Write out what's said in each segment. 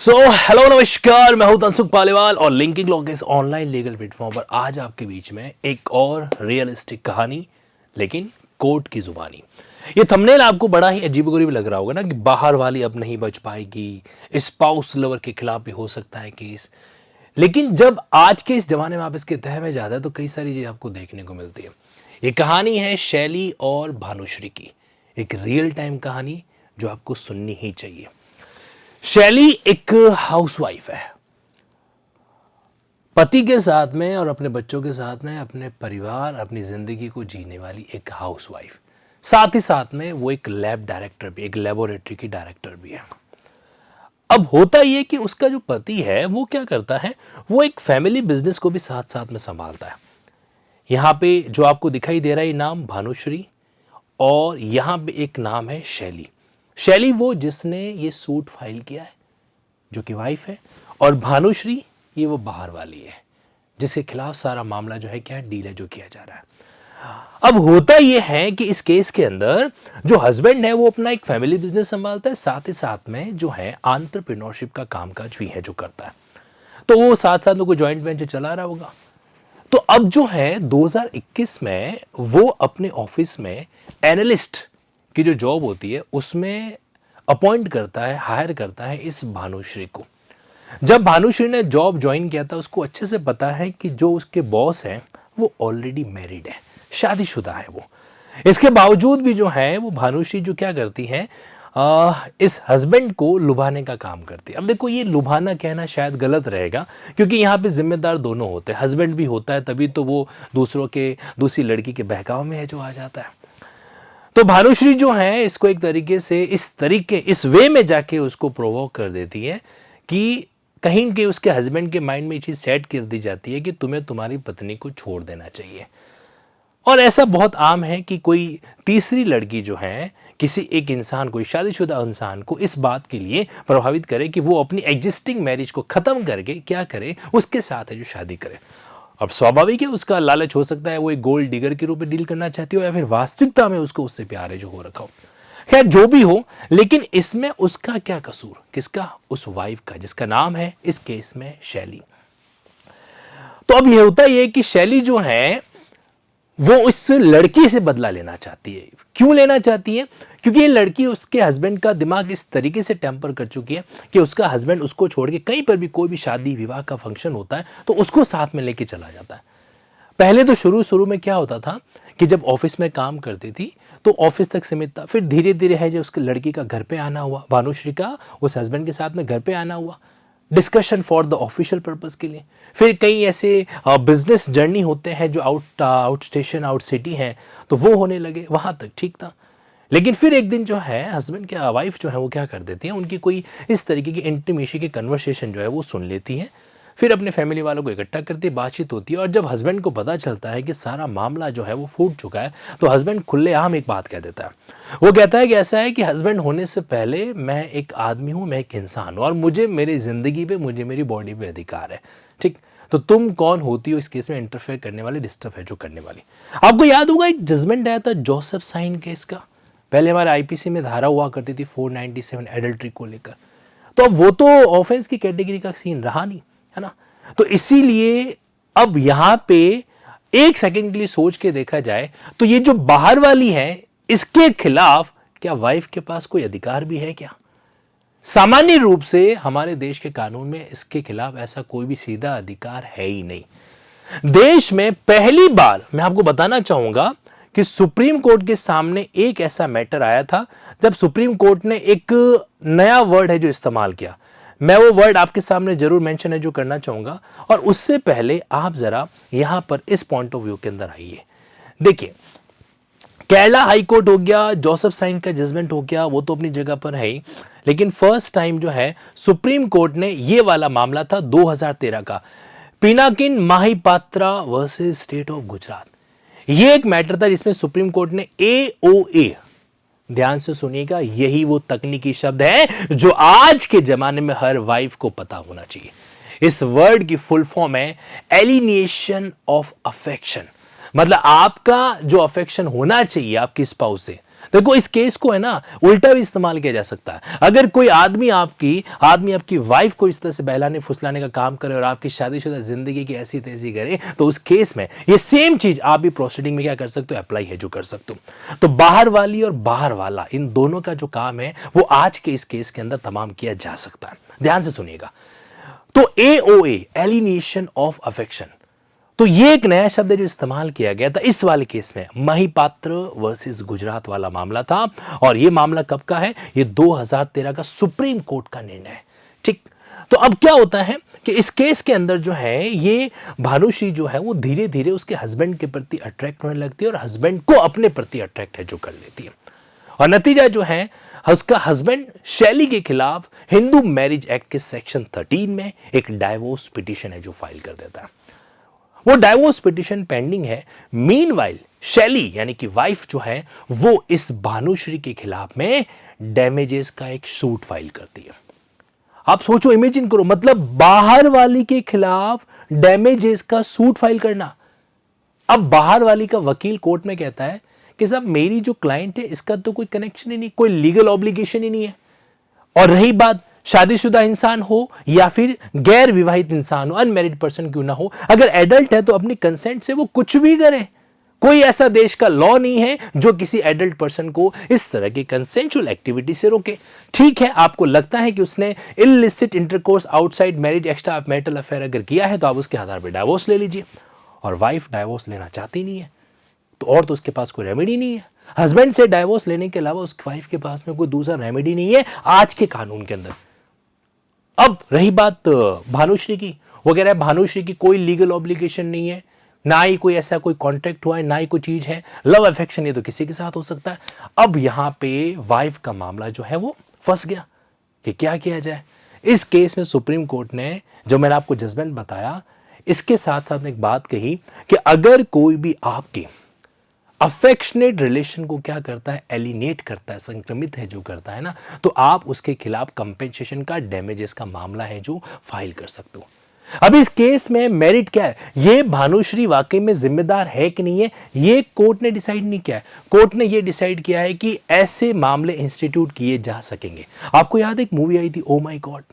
Hello नमस्कार, मैं हूं तनसुख पालीवाल और लिंकिंग लॉ के इस ऑनलाइन लीगल प्लेटफॉर्म पर आज आपके बीच में एक और रियलिस्टिक कहानी, लेकिन कोर्ट की जुबानी। ये थंबनेल आपको बड़ा ही अजीबोगरीब लग रहा होगा ना कि बाहर वाली अब नहीं बच पाएगी, स्पाउस लवर के खिलाफ भी हो सकता है केस। लेकिन जब आज के इस जमाने में आप इसके तह में जाते हैं तो कई सारी चीजें आपको देखने को मिलती है। ये कहानी है शैली और भानुश्री की, एक रियल टाइम कहानी जो आपको सुननी ही चाहिए। शैली एक हाउसवाइफ है, पति के साथ में और अपने बच्चों के साथ में अपने परिवार अपनी जिंदगी को जीने वाली एक हाउसवाइफ। साथ ही साथ में वो एक लैब डायरेक्टर भी, एक लेबोरेटरी की डायरेक्टर भी है। अब होता ये कि उसका जो पति है वो क्या करता है, वो एक फैमिली बिजनेस को भी साथ साथ में संभालता है। यहां पे जो आपको दिखाई दे रहा है नाम भानुश्री, और यहां पे एक नाम है शैली। शैली वो जिसने ये सूट फाइल किया है, जो कि वाइफ है, और भानुश्री ये वो बाहर वाली है जिसके खिलाफ सारा मामला जो है क्या डील है जो किया जा रहा है। अब होता ये है कि इस केस के अंदर जो हस्बैंड है वो अपना एक फैमिली बिजनेस संभालता है, साथ ही साथ में जो है एंटरप्रेन्योरशिप का कामकाज भी है जो करता है। तो वो साथ साथ में कोई जॉइंट वेंचर चला रहा होगा। तो अब जो है 2021 में वो अपने ऑफिस में एनालिस्ट की जो जॉब होती है उसमें अपॉइंट करता है, हायर करता है इस भानुश्री को। जब भानुश्री ने जॉब ज्वाइन किया था उसको अच्छे से पता है कि जो उसके बॉस हैं वो ऑलरेडी मैरिड है, शादीशुदा है वो। इसके बावजूद भी जो है वो भानुश्री जो क्या करती है, इस हस्बैंड को लुभाने का काम करती है। अब देखो ये लुभाना कहना शायद गलत रहेगा, क्योंकि यहाँ पे जिम्मेदार दोनों होते हैं, हस्बैंड भी होता है, तभी तो वो दूसरी लड़की के बहकाव में है जो आ जाता है। तो भानुश्री जो है इसको एक तरीके से इस वे में जाके उसको प्रोवोक कर देती है कि कहीं के उसके हस्बैंड के माइंड में ये चीज सेट कर दी जाती है कि तुम्हें तुम्हारी पत्नी को छोड़ देना चाहिए। और ऐसा बहुत आम है कि कोई तीसरी लड़की जो है किसी एक इंसान को, शादीशुदा इंसान को इस बात के लिए प्रभावित करे कि वो अपनी एग्जिस्टिंग मैरिज को खत्म करके क्या करे, उसके साथ है जो शादी करे। अब स्वाभाविक है उसका लालच हो सकता है, वो एक गोल्ड डिगर के रूप में डील करना चाहती हो, या फिर वास्तविकता में उसको उससे प्यार है जो हो रखा हो। खैर जो भी हो, लेकिन इसमें उसका क्या कसूर, किसका? उस वाइफ का, जिसका नाम है इस केस में शैली। तो अब यह होता है कि शैली जो है वो उस लड़की से बदला लेना चाहती है। क्यों लेना चाहती है? क्योंकि ये लड़की उसके हस्बैंड का दिमाग इस तरीके से टेम्पर कर चुकी है कि उसका हस्बैंड उसको छोड़ के कहीं पर भी कोई भी शादी विवाह का फंक्शन होता है तो उसको साथ में लेके चला जाता है। पहले तो शुरू में क्या होता था कि जब ऑफिस में काम करती थी तो ऑफिस तक सीमित था, फिर धीरे धीरे है जो उसके लड़की का घर पे आना हुआ, भानुश्री का उस हस्बैंड के साथ में घर पे आना हुआ, discussion for the official purpose के लिए। फिर कई ऐसे बिजनेस जर्नी होते हैं जो आउट स्टेशन आउट सिटी हैं, तो वो होने लगे, वहां तक ठीक था। लेकिन फिर एक दिन जो है हस्बैंड के वाइफ जो है वो क्या कर देती है, उनकी कोई इस तरीके की इंटीमेसी की कन्वर्सेशन जो है वो सुन लेती है, फिर अपने फैमिली वालों को इकट्ठा करती है, बातचीत होती है। और जब हस्बैंड को पता चलता है कि सारा मामला जो है वो फूट चुका है, तो हस्बैंड खुलेआम एक बात कह देता है। वो कहता है कि ऐसा है कि हस्बैंड होने से पहले मैं एक आदमी हूं, मैं एक इंसान हूं, और मुझे मेरी जिंदगी पे, मुझे मेरी बॉडी पे अधिकार है। ठीक, तो तुम कौन होती हो इस केस में इंटरफेयर करने वाली, डिस्टर्ब है जो करने वाली? आपको याद होगा एक जजमेंट आया था जोसेफ साइन केस का, पहले हमारे आईपीसी में धारा हुआ करती थी 497 एडल्ट्री को लेकर। तो अब वो तो ऑफेंस की कैटेगरी का सीन रहा नहीं, है ना। तो इसीलिए अब यहां पे एक सेकंड के लिए सोच के देखा जाए तो ये जो बाहर वाली है इसके खिलाफ क्या वाइफ के पास कोई अधिकार भी है क्या? सामान्य रूप से हमारे देश के कानून में इसके खिलाफ ऐसा कोई भी सीधा अधिकार है ही नहीं। देश में पहली बार मैं आपको बताना चाहूंगा कि सुप्रीम कोर्ट के सामने एक ऐसा मैटर आया था जब सुप्रीम कोर्ट ने एक नया वर्ड है जो इस्तेमाल किया। मैं वो वर्ड आपके सामने जरूर मेंशन है जो करना चाहूंगा, और उससे पहले आप जरा यहां पर इस पॉइंट ऑफ व्यू के अंदर आइए। देखिए, केरला हाई कोर्ट हो गया, जोसेफ साइन का जजमेंट हो गया, वो तो अपनी जगह पर है ही, लेकिन फर्स्ट टाइम जो है सुप्रीम कोर्ट ने ये वाला मामला था 2013 का, Pinakin Mahipatra versus state of Gujarat. ये एक मैटर था जिसमें सुप्रीम कोर्ट ने एओए, ध्यान से सुनिएगा, यही वो तकनीकी शब्द है जो आज के जमाने में हर वाइफ को पता होना चाहिए। इस वर्ड की फुल फॉर्म है एलिनिएशन ऑफ अफेक्शन। मतलब आपका जो अफेक्शन होना चाहिए आपकी स्पाउस से, देखो इस केस को है ना उल्टा भी इस्तेमाल किया जा सकता है। अगर कोई आदमी आपकी वाइफ को इस तरह से बहलाने फुसलाने का काम करे और आपकी शादीशुदा जिंदगी की ऐसी तैसी करे, तो उस केस में ये सेम चीज आप भी प्रोसीडिंग में क्या कर सकते हो, अप्लाई है जो कर सकते हो। तो बाहर वाली और बाहर वाला इन दोनों का जो काम है वो आज के इस केस के अंदर तमाम किया जा सकता है। ध्यान से सुनिएगा। तो AOA एलिनेशन ऑफ अफेक्शन, तो ये एक नया शब्द है जो इस्तेमाल किया गया था इस वाले केस में। महिपात्र वर्सेस गुजरात वाला मामला था और ये मामला कब का है, ये 2013 का सुप्रीम कोर्ट का निर्णय है। ठीक, तो अब क्या होता है कि इस केस के अंदर जो है ये भानुश्री जो है वो धीरे धीरे उसके हस्बैंड के प्रति अट्रैक्ट होने लगती है और हस्बैंड को अपने प्रति अट्रैक्ट है जो कर लेती है। और नतीजा जो है उसका हस्बैंड शैली के खिलाफ हिंदू मैरिज एक्ट के सेक्शन 13 में एक डाइवोर्स पिटीशन है जो फाइल कर देता है। वो डाइवोर्स पिटीशन पेंडिंग है। मीनवाइल शैली यानी कि वाइफ जो है वो इस भानुश्री के खिलाफ में डैमेजेस का एक सूट फाइल करती है। आप सोचो, इमेजिन करो, मतलब बाहर वाली के खिलाफ डैमेजेस का सूट फाइल करना। अब बाहर वाली का वकील कोर्ट में कहता है कि साहब मेरी जो क्लाइंट है इसका तो कोई कनेक्शन ही नहीं, कोई लीगल ऑब्लिगेशन ही नहीं है। और रही बात शादीशुदा इंसान हो या फिर गैर विवाहित इंसान हो, अनमैरिड पर्सन क्यों ना हो, अगर एडल्ट है तो अपनी कंसेंट से वो कुछ भी करे। कोई ऐसा देश का लॉ नहीं है जो किसी एडल्ट पर्सन को इस तरह की कंसेंचुअल एक्टिविटी से रोके। ठीक है, आपको लगता है कि उसने illicit intercourse outside marriage extra marital affair अगर किया है तो आप उसके आधार पर डाइवोर्स ले लीजिए। और वाइफ डाइवोर्स लेना चाहती नहीं है तो और तो उसके पास कोई रेमेडी नहीं है। हस्बैंड से डाइवोर्स लेने के अलावा उस वाइफ के पास में कोई दूसरा रेमेडी नहीं है आज के कानून के अंदर। अब रही बात भानुश्री की, वो कह रहा है भानुश्री की कोई लीगल ऑब्लिगेशन नहीं है, ना ही कोई ऐसा कोई कॉन्ट्रैक्ट हुआ है, ना ही कोई चीज है, लव अफेक्शन ये तो किसी के साथ हो सकता है। अब यहां पे वाइफ का मामला जो है वो फंस गया कि क्या किया जाए। इस केस में सुप्रीम कोर्ट ने जो मैंने आपको जजमेंट बताया इसके साथ साथ एक बात कही कि अगर कोई भी आपके अफेक्शनेट रिलेशन को क्या करता है, एलिनेट करता है, संक्रमित है जो करता है ना, तो आप उसके खिलाफ कंपेंसेशन का, डैमेजेस का मामला है जो फाइल कर सकते हो। अब इस केस में मेरिट क्या है, ये भानुश्री वाकई में जिम्मेदार है कि नहीं है, ये कोर्ट ने डिसाइड नहीं किया है। कोर्ट ने ये डिसाइड किया है कि ऐसे मामले इंस्टीट्यूट किए जा सकेंगे। आपको याद है एक मूवी आई थी ओ माई गॉड,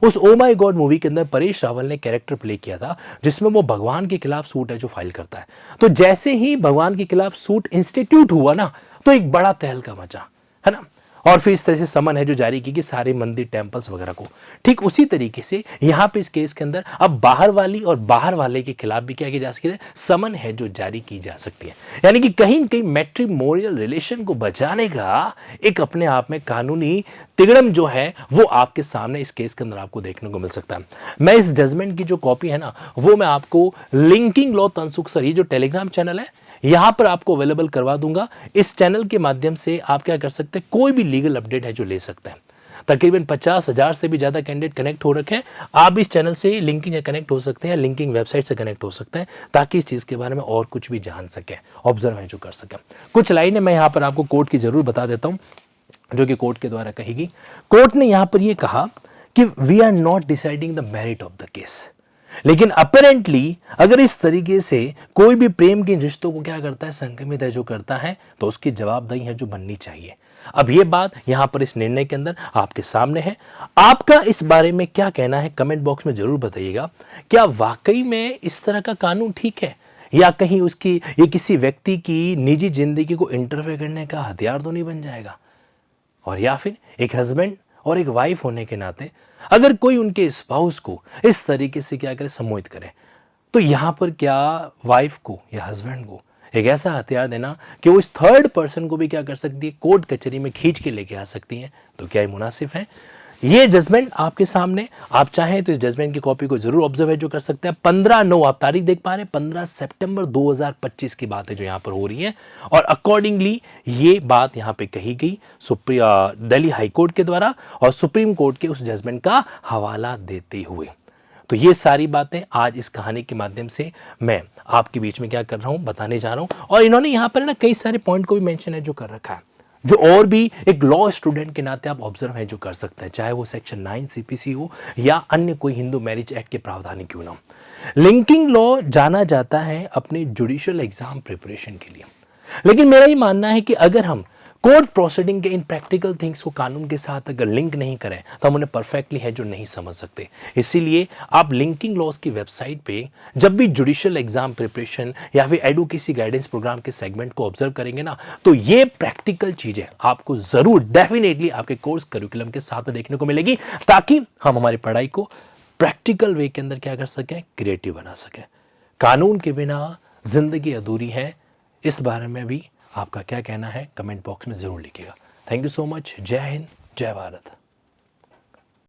उस ओ माई गॉड मूवी के अंदर परेश रावल ने कैरेक्टर प्ले किया था जिसमें वो भगवान के खिलाफ सूट है जो फाइल करता है। तो जैसे ही भगवान के खिलाफ सूट इंस्टीट्यूट हुआ ना तो एक बड़ा तहलका मचा, है ना, और फिर इस तरह से समन है जो जारी की कि सारे मंदिर टेम्पल्स वगैरह को। ठीक उसी तरीके से यहां पे इस केस के अंदर अब बाहर वाली और बाहर वाले के खिलाफ भी क्या किया जा सकता है, समन है जो जारी की जा सकती है। यानी कि कहीं कहीं मैट्रिमोनियल रिलेशन को बचाने का एक अपने आप में कानूनी तिगड़म जो है वो आपके सामने इस केस के अंदर आपको देखने को मिल सकता है। मैं इस जजमेंट की जो कॉपी है ना वो मैं आपको लिंकिंग लॉ तनसुख सर, ये जो टेलीग्राम चैनल है यहां पर आपको अवेलेबल करवा दूंगा। इस चैनल के माध्यम से आप क्या कर सकते हैं, कोई भी लीगल अपडेट है जो ले सकते हैं। तकरीबन 50,000 से भी ज्यादा कैंडिडेट कनेक्ट हो रखे हैं। आप इस चैनल से लिंकिंग या कनेक्ट हो सकते हैं, लिंकिंग वेबसाइट से कनेक्ट हो सकते हैं ताकि इस चीज के बारे में और कुछ भी जान सके, ऑब्जर्व है जो कर सके। कुछ लाइनें मैं यहाँ पर आपको कोर्ट की जरूर बता देता हूँ जो कि कोर्ट के द्वारा कही गई। कोर्ट ने यहाँ पर यह कहा कि we are not deciding the merit of the case, लेकिन अपेरेंटली अगर इस तरीके से कोई भी प्रेम के रिश्तों को क्या करता है, संक्रमित है जो करता है, तो उसकी जवाबदेही है जो बननी चाहिए। अब ये बात यहां पर इस निर्णय के अंदर आपके सामने है। आपका इस बारे में क्या कहना है कमेंट बॉक्स में जरूर बताइएगा। क्या वाकई में इस तरह का कानून ठीक है या कहीं उसकी ये किसी व्यक्ति की निजी जिंदगी को इंटरफेयर करने का हथियार तो नहीं बन जाएगा। और या फिर एक हस्बैंड और एक वाइफ होने के नाते अगर कोई उनके स्पाउस को इस तरीके से क्या करे, सम्मोहित करे, तो यहां पर क्या वाइफ को या हस्बैंड को एक ऐसा हथियार देना कि वो इस थर्ड पर्सन को भी क्या कर सकती है, कोर्ट कचहरी में खींच के लेके आ सकती है, तो क्या ये मुनासिब है? ये जजमेंट आपके सामने, आप चाहें तो इस जजमेंट की कॉपी को जरूर ऑब्जर्व जो कर सकते हैं। 15/9 आप तारीख देख पा रहे हैं, 15 सितंबर 2025 की बात है जो यहां पर हो रही है और अकॉर्डिंगली ये बात यहां पे कही गई दिल्ली हाई कोर्ट के द्वारा और सुप्रीम कोर्ट के उस जजमेंट का हवाला देते हुए। तो ये सारी बातें आज इस कहानी के माध्यम से मैं आपके बीच में क्या कर रहा हूं, बताने जा रहा हूं। और इन्होंने यहां पर ना कई सारे पॉइंट को भी मेंशन है जो कर रखा है, जो और भी एक लॉ स्टूडेंट के नाते आप ऑब्जर्व है जो कर सकते हैं, चाहे वो सेक्शन 9 सीपीसी हो या अन्य कोई हिंदू मैरिज एक्ट के प्रावधान क्यों ना हो। लिंकिंग लॉ जाना जाता है अपने जुडिशियल एग्जाम प्रिपरेशन के लिए, लेकिन मेरा ये मानना है कि अगर हम कोर्ट प्रोसीडिंग के इन प्रैक्टिकल थिंग्स को कानून के साथ अगर लिंक नहीं करें तो हम उन्हें परफेक्टली है जो नहीं समझ सकते। इसीलिए आप लिंकिंग लॉज की वेबसाइट पे जब भी जुडिशियल एग्जाम प्रिपरेशन या फिर एडवोकेसी गाइडेंस प्रोग्राम के सेगमेंट को ऑब्जर्व करेंगे ना, तो ये प्रैक्टिकल चीजें आपको जरूर डेफिनेटली आपके कोर्स करिकुलम के साथ में देखने को मिलेगी, ताकि हम हमारी पढ़ाई को प्रैक्टिकल वे के अंदर क्या कर सकें, क्रिएटिव बना सकें। कानून के बिना जिंदगी अधूरी है, इस बारे में भी आपका क्या कहना है कमेंट बॉक्स में जरूर लिखिएगा। Thank you so much. जय हिंद, जय भारत।